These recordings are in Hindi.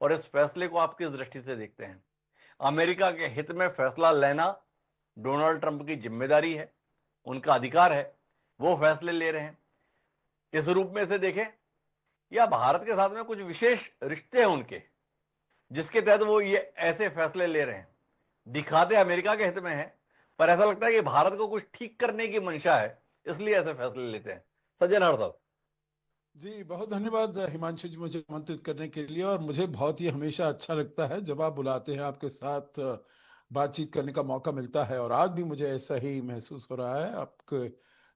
और इस फैसले को आप किस दृष्टि से देखते हैं? अमेरिका के हित में फैसला लेना डोनाल्ड ट्रंप की जिम्मेदारी है, उनका अधिकार है, वो फैसले ले रहे हैं। इस रूप में से देखें, या भारत के साथ में कुछ विशेष रिश्ते हैं उनके, जिसके तहत वो ये ऐसे फैसले ले रहे हैं। दिखाते अमेरिका के हित में है, पर ऐसा लगता है कि भारत को कुछ ठीक करने की मंशा है, इसलिए ऐसे फैसले लेते हैं। सज्जन साहब। जी बहुत धन्यवाद हिमांशु जी, मुझे आमंत्रित करने के लिए। और मुझे बहुत ही हमेशा अच्छा लगता है जब आप बुलाते हैं, आपके साथ बातचीत करने का मौका मिलता है। और आज भी मुझे ऐसा ही महसूस हो रहा है, आपके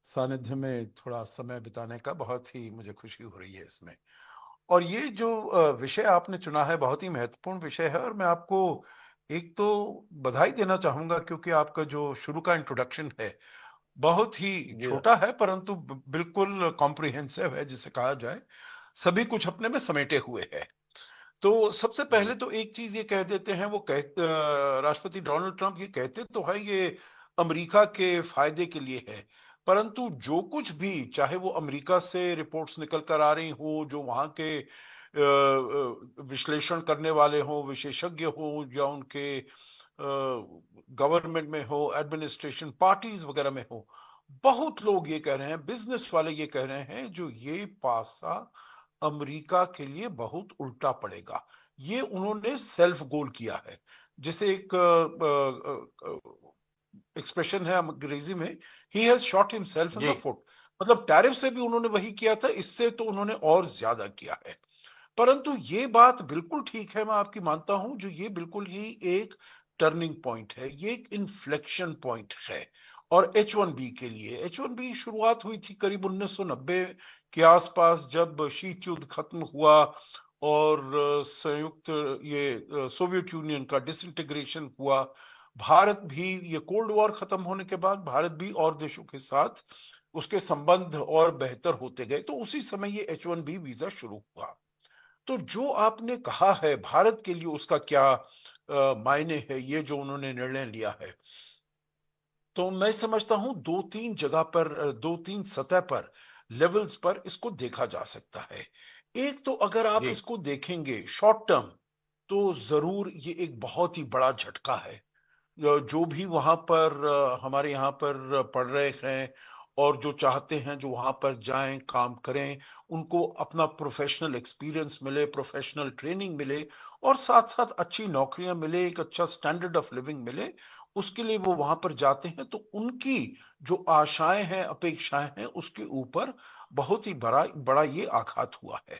सानिध्य में थोड़ा समय बिताने का बहुत ही मुझे खुशी हो रही है इसमें। और ये जो विषय आपने चुना है बहुत ही महत्वपूर्ण विषय है। और मैं आपको एक तो बधाई देना चाहूंगा, क्योंकि आपका जो शुरू का इंट्रोडक्शन है बहुत ही जी साहब। छोटा है, परंतु बिल्कुल कॉम्प्रिहेंसिव है, जिसे कहा जाए सभी कुछ अपने में समेटे हुए है। तो सबसे जी। पहले तो एक चीज ये कह देते हैं, वो राष्ट्रपति डोनाल्ड ट्रंप ये कहते तो है ये अमेरिका के फायदे के लिए है, परंतु जो कुछ भी, चाहे वो अमेरिका से रिपोर्ट्स निकल कर आ रही हो, जो वहां के विश्लेषण करने वाले हो, विशेषज्ञ हो, या उनके गवर्नमेंट में हो, एडमिनिस्ट्रेशन पार्टीज वगैरह में हो, बहुत लोग ये कह रहे हैं, बिजनेस वाले ये कह रहे हैं, जो ये पासा अमेरिका के लिए बहुत उल्टा पड़ेगा। ये उन्होंने सेल्फ गोल किया है। जैसे एक एक्सप्रेशन है अंग्रेजी में, he has shot himself in जी। The foot. मतलब टैरिफ से भी उन्होंने वही किया था, इससे तो उन्होंने और ज्यादा किया है। परंतु ये बात बिल्कुल ठीक है, मैं आपकी मानता हूं, जो ये बिल्कुल ही एक टर्निंग पॉइंट है, ये एक इन्फ्लेक्शन पॉइंट है। और H1B के लिए, H1B शुरुआत हुई थी करीब 1990 के आसपास, जब शीत युद्ध खत्म हुआ और संयुक्त ये सोवियत यूनियन का डिसइंटीग्रेशन हुआ। भारत भी, ये कोल्ड वॉर खत्म होने के बाद भारत भी और देशों के साथ उसके संबंध और बेहतर होते गए, तो उसी समय ये H1B वीजा शुरू हुआ। तो जो आपने कहा है भारत के लिए उसका क्या मायने है, ये जो उन्होंने निर्णय लिया है, तो मैं समझता हूं दो तीन जगह पर, दो तीन सतह पर, लेवल्स पर इसको देखा जा सकता है। एक तो अगर आप जी। इसको देखेंगे शॉर्ट टर्म, तो जरूर ये एक बहुत ही बड़ा झटका है। जो भी वहां पर हमारे यहाँ पर पढ़ रहे हैं, और जो चाहते हैं जो वहां पर जाएं, काम करें, उनको अपना प्रोफेशनल एक्सपीरियंस मिले, प्रोफेशनल ट्रेनिंग मिले, और साथ साथ अच्छी नौकरियां मिले, एक अच्छा स्टैंडर्ड ऑफ लिविंग मिले, उसके लिए वो वहां पर जाते हैं। तो उनकी जो आशाएं हैं, अपेक्षाएं हैं, उसके ऊपर बहुत ही बड़ा बड़ा ये आघात हुआ है।